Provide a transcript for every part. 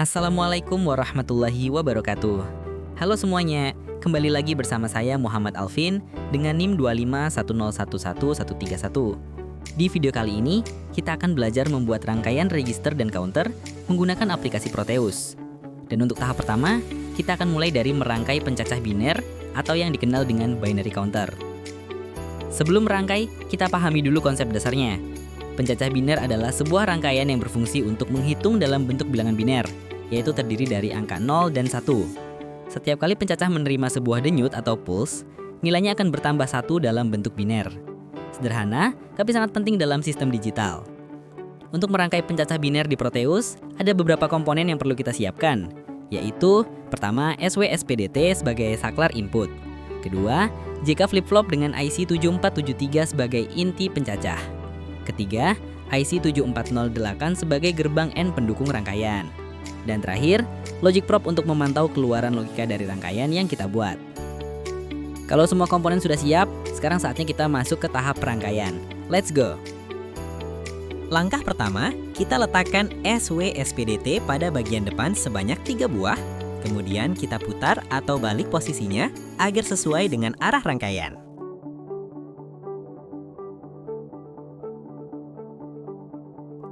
Assalamualaikum warahmatullahi wabarakatuh. Halo semuanya, kembali lagi bersama saya Muhammad Alvin dengan NIM 251011131. Di video kali ini, kita akan belajar membuat rangkaian register dan counter menggunakan aplikasi Proteus. Dan untuk tahap pertama, kita akan mulai dari merangkai pencacah biner atau yang dikenal dengan binary counter. Sebelum merangkai, kita pahami dulu konsep dasarnya. Pencacah biner adalah sebuah rangkaian yang berfungsi untuk menghitung dalam bentuk bilangan biner, yaitu terdiri dari angka 0 dan 1. Setiap kali pencacah menerima sebuah denyut atau pulse, nilainya akan bertambah 1 dalam bentuk biner. Sederhana, tapi sangat penting dalam sistem digital. Untuk merangkai pencacah biner di Proteus, ada beberapa komponen yang perlu kita siapkan, yaitu pertama SW-SPDT sebagai saklar input, kedua JK flip-flop dengan IC 7473 sebagai inti pencacah, ketiga IC 7408 sebagai gerbang N pendukung rangkaian, dan terakhir, logic prop untuk memantau keluaran logika dari rangkaian yang kita buat. Kalau semua komponen sudah siap, sekarang saatnya kita masuk ke tahap perangkaian. Let's go! Langkah pertama, kita letakkan SW-SPDT pada bagian depan sebanyak 3 buah, kemudian kita putar atau balik posisinya agar sesuai dengan arah rangkaian.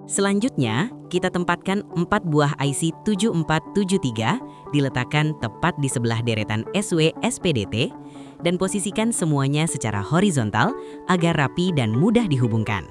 Selanjutnya, kita tempatkan 4 buah IC 7473 diletakkan tepat di sebelah deretan SW-SPDT dan posisikan semuanya secara horizontal agar rapi dan mudah dihubungkan.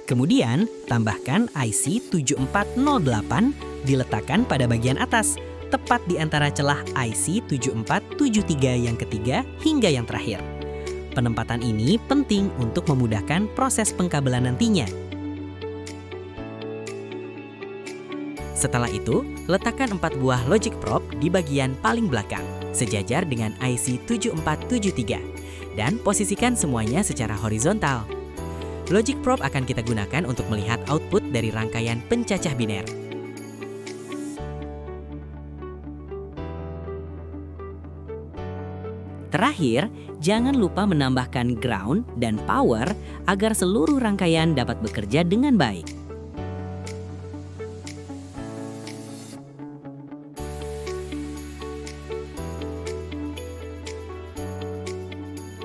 Kemudian, tambahkan IC 7408 diletakkan pada bagian atas, tepat di antara celah IC 7473 yang ketiga hingga yang terakhir. Penempatan ini penting untuk memudahkan proses pengkabelan nantinya. Setelah itu, letakkan 4 buah logic prop di bagian paling belakang, sejajar dengan IC 7473, dan posisikan semuanya secara horizontal. Logic prop akan kita gunakan untuk melihat output dari rangkaian pencacah biner. Terakhir, jangan lupa menambahkan ground dan power agar seluruh rangkaian dapat bekerja dengan baik.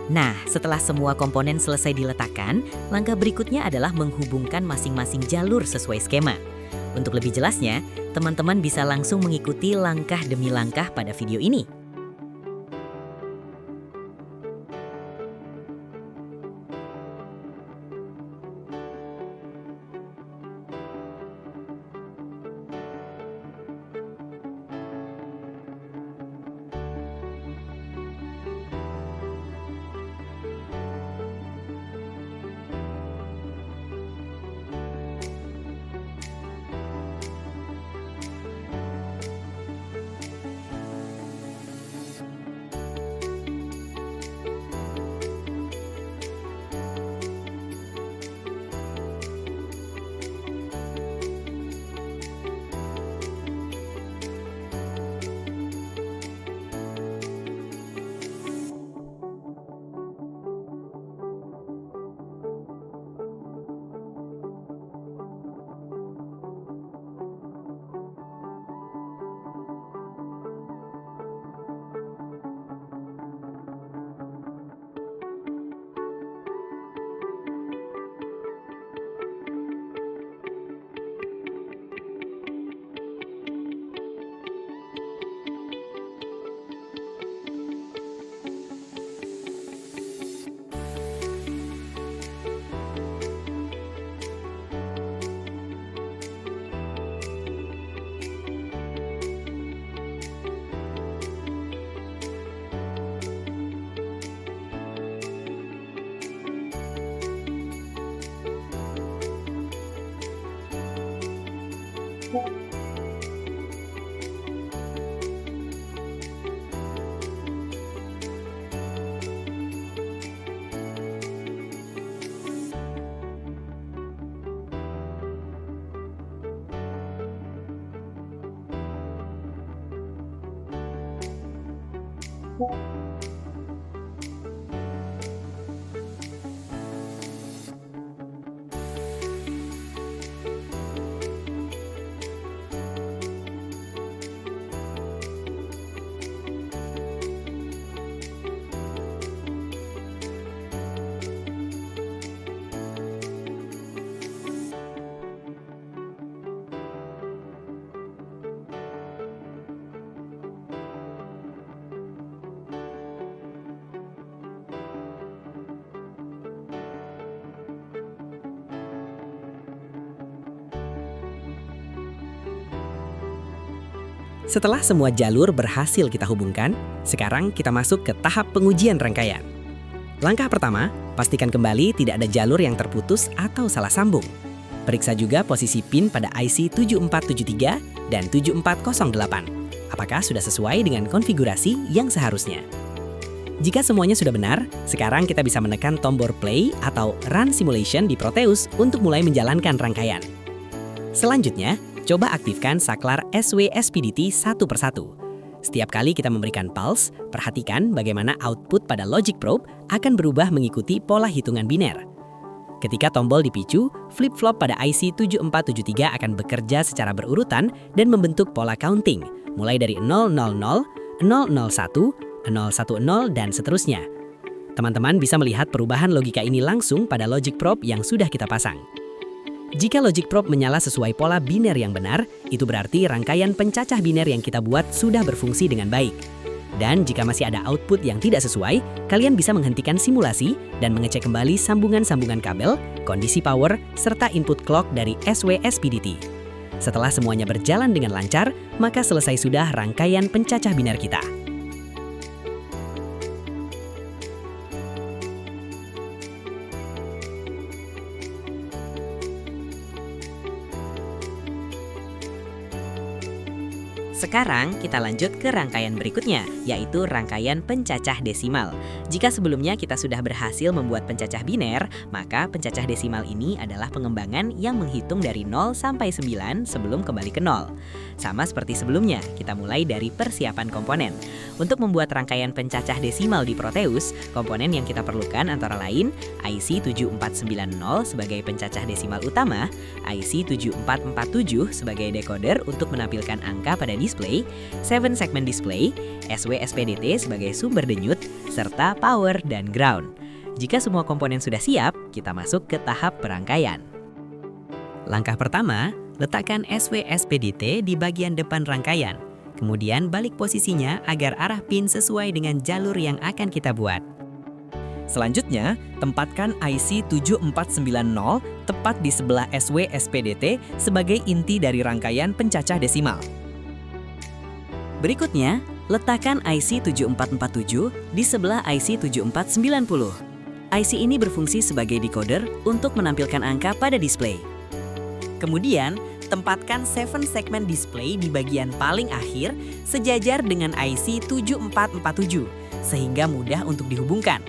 Nah, setelah semua komponen selesai diletakkan, langkah berikutnya adalah menghubungkan masing-masing jalur sesuai skema. Untuk lebih jelasnya, teman-teman bisa langsung mengikuti langkah demi langkah pada video ini. Setelah semua jalur berhasil kita hubungkan, sekarang kita masuk ke tahap pengujian rangkaian. Langkah pertama, pastikan kembali tidak ada jalur yang terputus atau salah sambung. Periksa juga posisi pin pada IC 7473 dan 7408. Apakah sudah sesuai dengan konfigurasi yang seharusnya? Jika semuanya sudah benar, sekarang kita bisa menekan tombol play atau run simulation di Proteus untuk mulai menjalankan rangkaian. Selanjutnya, coba aktifkan saklar SW-SPDT satu persatu. Setiap kali kita memberikan pulse, perhatikan bagaimana output pada logic probe akan berubah mengikuti pola hitungan biner. Ketika tombol dipicu, flip-flop pada IC 7473 akan bekerja secara berurutan dan membentuk pola counting, mulai dari 000, 001, 010, dan seterusnya. Teman-teman bisa melihat perubahan logika ini langsung pada logic probe yang sudah kita pasang. Jika logic probe menyala sesuai pola biner yang benar, itu berarti rangkaian pencacah biner yang kita buat sudah berfungsi dengan baik. Dan jika masih ada output yang tidak sesuai, kalian bisa menghentikan simulasi dan mengecek kembali sambungan-sambungan kabel, kondisi power, serta input clock dari SW-SPDT. Setelah semuanya berjalan dengan lancar, maka selesai sudah rangkaian pencacah biner kita. Sekarang kita lanjut ke rangkaian berikutnya, yaitu rangkaian pencacah desimal. Jika sebelumnya kita sudah berhasil membuat pencacah biner, maka pencacah desimal ini adalah pengembangan yang menghitung dari 0 sampai 9 sebelum kembali ke 0. Sama seperti sebelumnya, kita mulai dari persiapan komponen. Untuk membuat rangkaian pencacah desimal di Proteus, komponen yang kita perlukan antara lain IC 7490 sebagai pencacah desimal utama, IC 7447 sebagai decoder untuk menampilkan angka pada display, 7 segment display, SW-SPDT sebagai sumber denyut, serta power dan ground. Jika semua komponen sudah siap, kita masuk ke tahap perangkaian. Langkah pertama, letakkan SW-SPDT di bagian depan rangkaian. Kemudian balik posisinya agar arah pin sesuai dengan jalur yang akan kita buat. Selanjutnya, tempatkan IC 7490 tepat di sebelah SW-SPDT sebagai inti dari rangkaian pencacah desimal. Berikutnya, letakkan IC 7447 di sebelah IC 7490. IC ini berfungsi sebagai decoder untuk menampilkan angka pada display. Kemudian, tempatkan 7 segment display di bagian paling akhir sejajar dengan IC 7447, sehingga mudah untuk dihubungkan.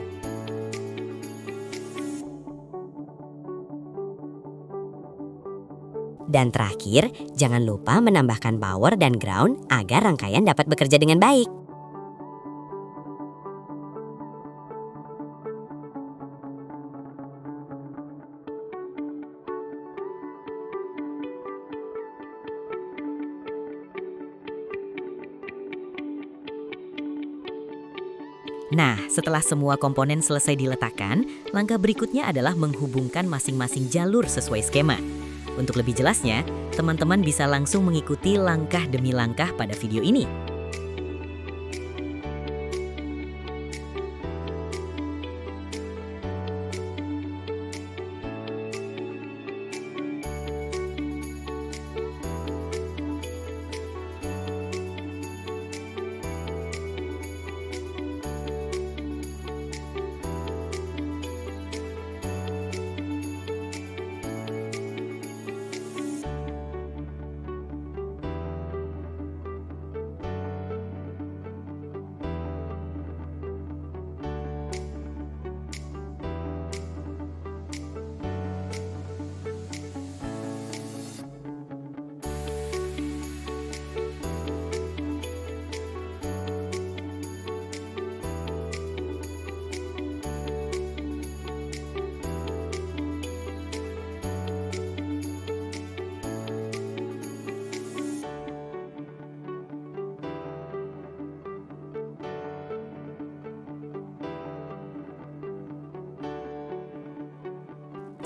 Dan terakhir, jangan lupa menambahkan power dan ground agar rangkaian dapat bekerja dengan baik. Nah, setelah semua komponen selesai diletakkan, langkah berikutnya adalah menghubungkan masing-masing jalur sesuai skema. Untuk lebih jelasnya, teman-teman bisa langsung mengikuti langkah demi langkah pada video ini.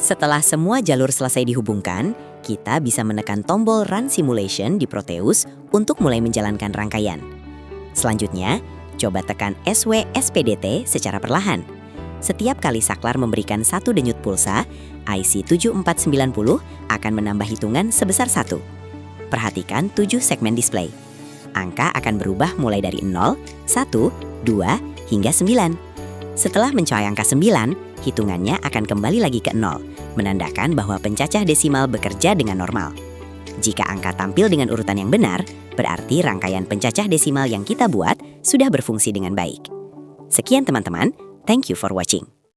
Setelah semua jalur selesai dihubungkan, kita bisa menekan tombol Run Simulation di Proteus untuk mulai menjalankan rangkaian. Selanjutnya, coba tekan SW-SPDT secara perlahan. Setiap kali saklar memberikan satu denyut pulsa, IC 7490 akan menambah hitungan sebesar 1. Perhatikan 7 segmen display. angka akan berubah mulai dari 0, 1, 2, hingga 9. Setelah mencapai angka 9, hitungannya akan kembali lagi ke 0, menandakan bahwa pencacah desimal bekerja dengan normal. Jika angka tampil dengan urutan yang benar, berarti rangkaian pencacah desimal yang kita buat sudah berfungsi dengan baik. Sekian teman-teman, thank you for watching.